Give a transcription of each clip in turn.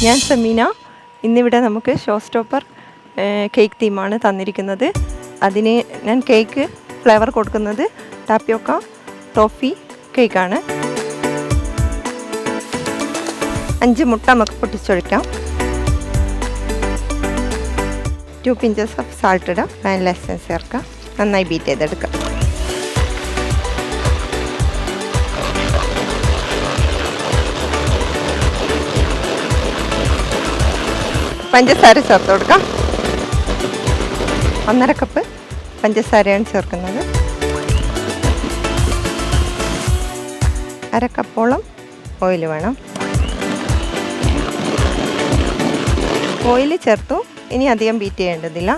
ഞാൻ സമീന. ഇന്നിവിടെ നമുക്ക് ഷോ സ്റ്റോപ്പർ കേക്ക് തീമാണ് തന്നിരിക്കുന്നത്. അതിന് ഞാൻ കേക്ക് ഫ്ലേവർ കൊടുക്കുന്നത് ടാപ്പിയോക്ക ടോഫി കേക്കാണ്. 5 മുട്ട നമുക്ക് പൊട്ടിച്ചൊഴിക്കാം. 2 പിഞ്ചസ് ഓഫ് സാൾട്ട് ഇടാം. വാനില എസൻസ് ചേർക്കാം. നന്നായി ബീറ്റ് ചെയ്തെടുക്കാം. പഞ്ചസാര ചേർത്ത് കൊടുക്കാം. 1.5 കപ്പ് പഞ്ചസാരയാണ് ചേർക്കുന്നത്. 1/2 കപ്പോളം ഓയിൽ വേണം. ഓയിൽ ചേർത്തു. ഇനി അധികം ബീറ്റ് ചെയ്യേണ്ടതില്ല.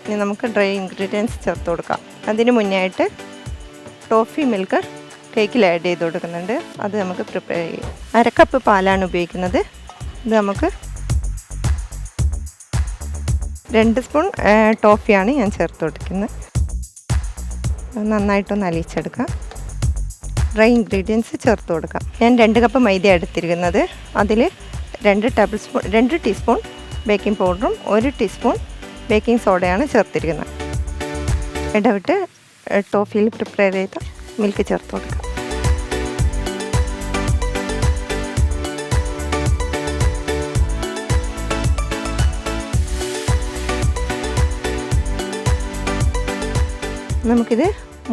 ഇനി നമുക്ക് ഡ്രൈ ഇൻഗ്രീഡിയൻസ് ചേർത്ത് കൊടുക്കാം. അതിന് മുന്നായിട്ട് ടോഫി മിൽക്ക് കേക്കിൽ ആഡ് ചെയ്ത് കൊടുക്കുന്നുണ്ട്. അത് നമുക്ക് പ്രിപ്പയർ ചെയ്യാം. 1/2 കപ്പ് പാലാണ് ഉപയോഗിക്കുന്നത്. ഇത് നമുക്ക് 2 സ്പൂൺ ടോഫിയാണ് ഞാൻ ചേർത്ത് കൊടുക്കുന്നത്. നന്നായിട്ടൊന്ന് അലിയിച്ചെടുക്കാം. ഡ്രൈ ഇൻഗ്രീഡിയൻസ് ചേർത്ത് കൊടുക്കാം. ഞാൻ 2 കപ്പ് മൈദ എടുത്തിരിക്കുന്നത്. അതിൽ 2 ടീസ്പൂൺ ബേക്കിംഗ് പൗഡറും 1 ടീസ്പൂൺ ബേക്കിംഗ് സോഡയാണ് ചേർത്തിരിക്കുന്നത്. ഇടവിട്ട് ടോഫിയിൽ പ്രിപ്പയർ ചെയ്ത മിൽക്ക് ചേർത്ത് കൊടുക്കാം. നമുക്കിത്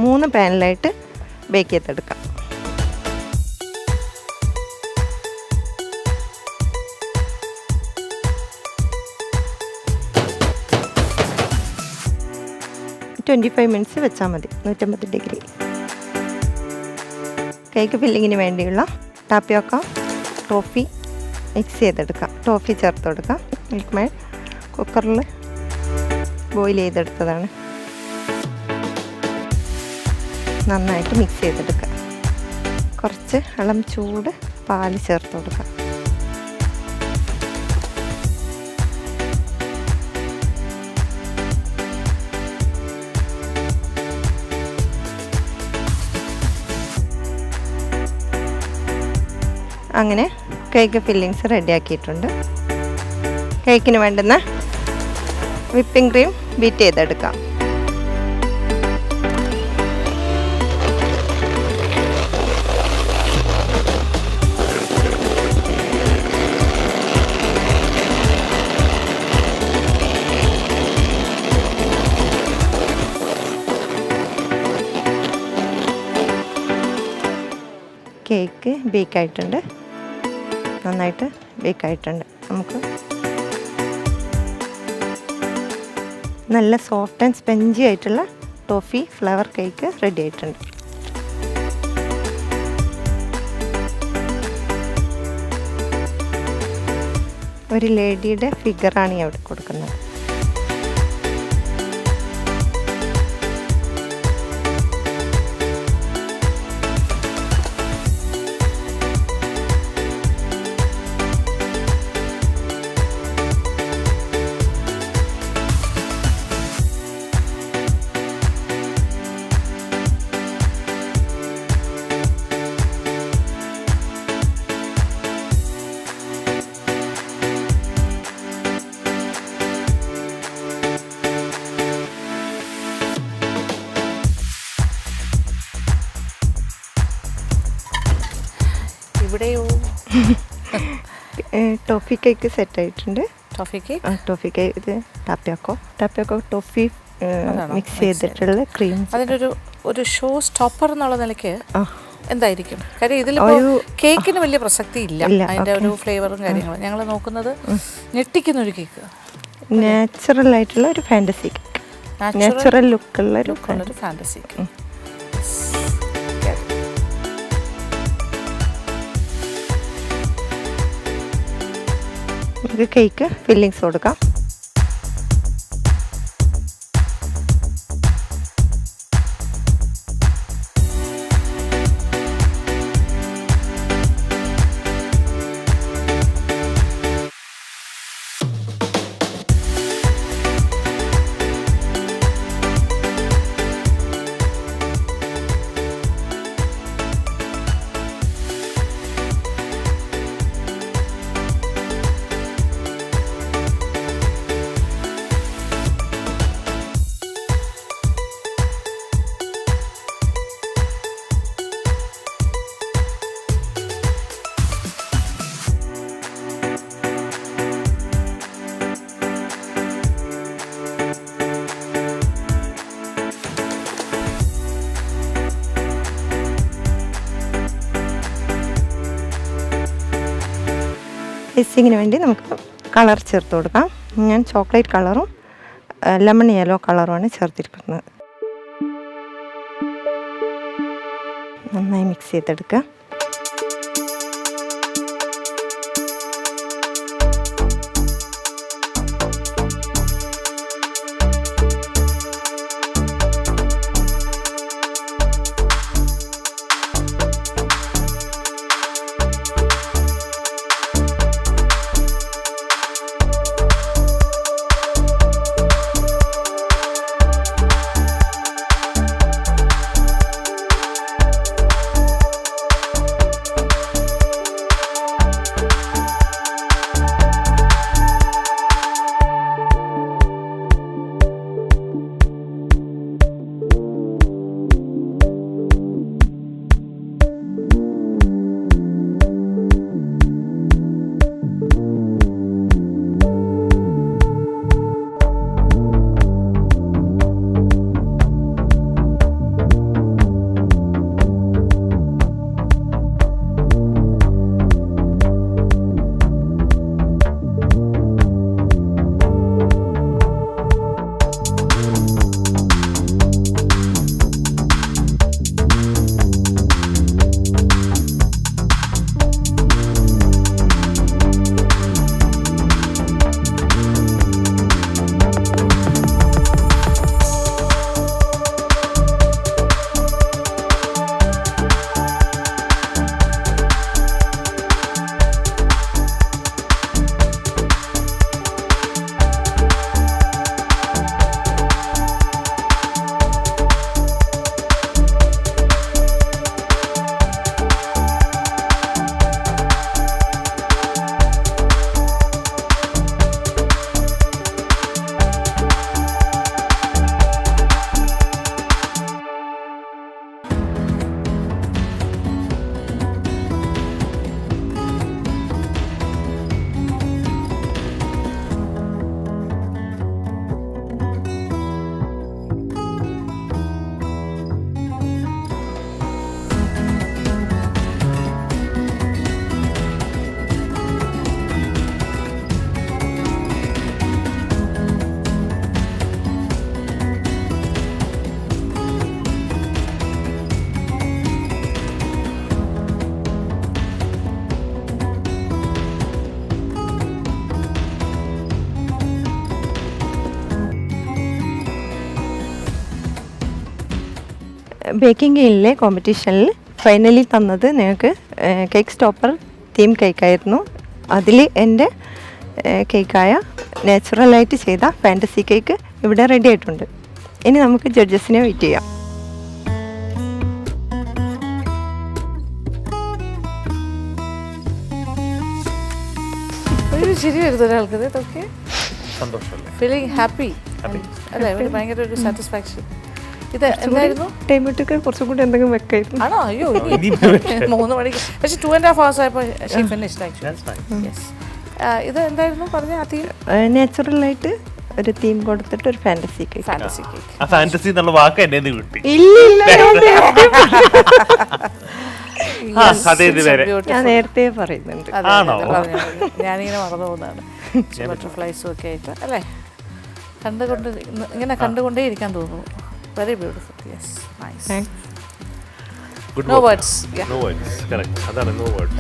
3 പാനിലായിട്ട് ബേക്ക് ചെയ്തെടുക്കാം. $25 മിനിറ്റ്സ് വെച്ചാൽ മതി. 150 ഡിഗ്രി. കേക്ക് ഫില്ലിങ്ങിന് വേണ്ടിയുള്ള ടാപ്പിയോക്ക ടോഫി മിക്സ് ചെയ്തെടുക്കാം. ടോഫി ചേർത്ത് കൊടുക്കാം. മിൽക്ക് മെയ്ഡ് കുക്കറിൽ ബോയിൽ ചെയ്തെടുത്തതാണ്. നന്നായിട്ട് മിക്സ് ചെയ്തെടുക്കുക. കുറച്ച് ഇളം ചൂട് പാല് ചേർത്ത് കൊടുക്കുക. അങ്ങനെ കേക്ക് ഫില്ലിങ്സ് റെഡിയാക്കിയിട്ടുണ്ട്. കേക്കിന് വേണ്ടുന്ന വിപ്പിംഗ് ക്രീം ബീറ്റ് ചെയ്തെടുക്കാം. കേക്ക് ബേക്കായിട്ടുണ്ട്. നന്നായിട്ട് ബേക്കായിട്ടുണ്ട്. നമുക്ക് നല്ല സോഫ്റ്റ് ആൻഡ് സ്പഞ്ചി ആയിട്ടുള്ള ടോഫി ഫ്ലേവർ കേക്ക് റെഡി ആയിട്ടുണ്ട്. ഒരു ലേഡിയുടെ ഫിഗറാണ് ഞാൻ ഇവിടെ കൊടുക്കുന്നത്. ടോഫി കേക്ക് സെറ്റ് ആയിട്ടുണ്ട്. ടോഫി കേക്ക് ഇത് ടാപ്പിയോക്കോ ടോഫി മിക്സ് ചെയ്തിട്ടുള്ള ക്രീം. അതിൻ്റെ ഒരു ഷോ സ്റ്റോപ്പർ എന്നുള്ള നിലയ്ക്ക് എന്തായിരിക്കും? കാര്യം ഇതിൽ കേക്കിന് വലിയ പ്രസക്തി ഇല്ല. അതിൻ്റെ ഒരു ഫ്ലേവറും കാര്യങ്ങളും ഞങ്ങൾ നോക്കുന്നത് ഞെട്ടിക്കുന്ന ഒരു കേക്ക്, നാച്ചുറൽ ആയിട്ടുള്ള ഒരു ഫാൻറ്റസി കേക്ക്, നാച്ചുറൽ ലുക്കുള്ള ഒരു ഫാൻറ്റസി കേക്ക്. നമുക്ക് കേക്ക് ഫില്ലിങ്സ് കൊടുക്കാം. ഐസിങ്ങിന് വേണ്ടി നമുക്ക് കളർ ചേർത്ത് കൊടുക്കാം. ഞാൻ ചോക്ലേറ്റ് കളറും ലെമൺ യെല്ലോ കളറുമാണ് ചേർത്തിരിക്കുന്നത്. നന്നായി മിക്സ് ചെയ്തെടുക്കുക. ബേക്കിംഗ് ഗെയിനിലെ കോമ്പറ്റീഷനിൽ ഫൈനലി തന്നത് നിങ്ങൾക്ക് കേക്ക് സ്റ്റോപ്പർ തീം കേക്കായിരുന്നു. അതിൽ എൻ്റെ കേക്കായ നാച്ചുറലായിട്ട് ചെയ്ത ഫാൻറ്റസി കേക്ക് ഇവിടെ റെഡി ആയിട്ടുണ്ട്. ഇനി നമുക്ക് ജഡ്ജസിനെ വെയിറ്റ് ചെയ്യാം. ശരി വരുന്നു ഒരാൾക്ക്. ഇതൊക്കെ ഫീലിംഗ് ഹാപ്പി അല്ലേ, ഭയങ്കര ഒരു സാറ്റിസ്ഫാക്ഷൻ. ഇത് എന്തായിരുന്നു? ടൈമിട്ടൊക്കെ കുറച്ചും കൂടി എന്തെങ്കിലും വെക്കായിരുന്നു. ആണോ? അയ്യോ 3 മണിക്ക്. പക്ഷേ 2.5 hours ആയപ്പോൾ ഷീ ഫിനിഷ്ഡ് ആക്ച്വലി. യെസ്. ഇത് എന്തായിരുന്നു പറഞ്ഞ ആ തീം? നാച്ചുറലായിട്ട് ഒരു തീം കൊടുത്തിട്ട് ഒരു ഫാൻറ്റസി കേക്ക്. Fantasy cake. ആ ഫാൻറ്റസി എന്നുള്ള വാക്ക് എന്നെ കിട്ടി. ഞാൻ നേരത്തെ പറയുന്നുണ്ട്. ഞാനിങ്ങനെ മറന്നു പോകുന്നതാണ്. ബട്ടർഫ്ലൈസും ഒക്കെ ആയിട്ട് അല്ലേ, ഇങ്ങനെ കണ്ടുകൊണ്ടേ ഇരിക്കാൻ തോന്നുന്നു. Very beautiful. Yes, nice. Good No work. words. Yeah. No words. Correct. അതാണ് no words.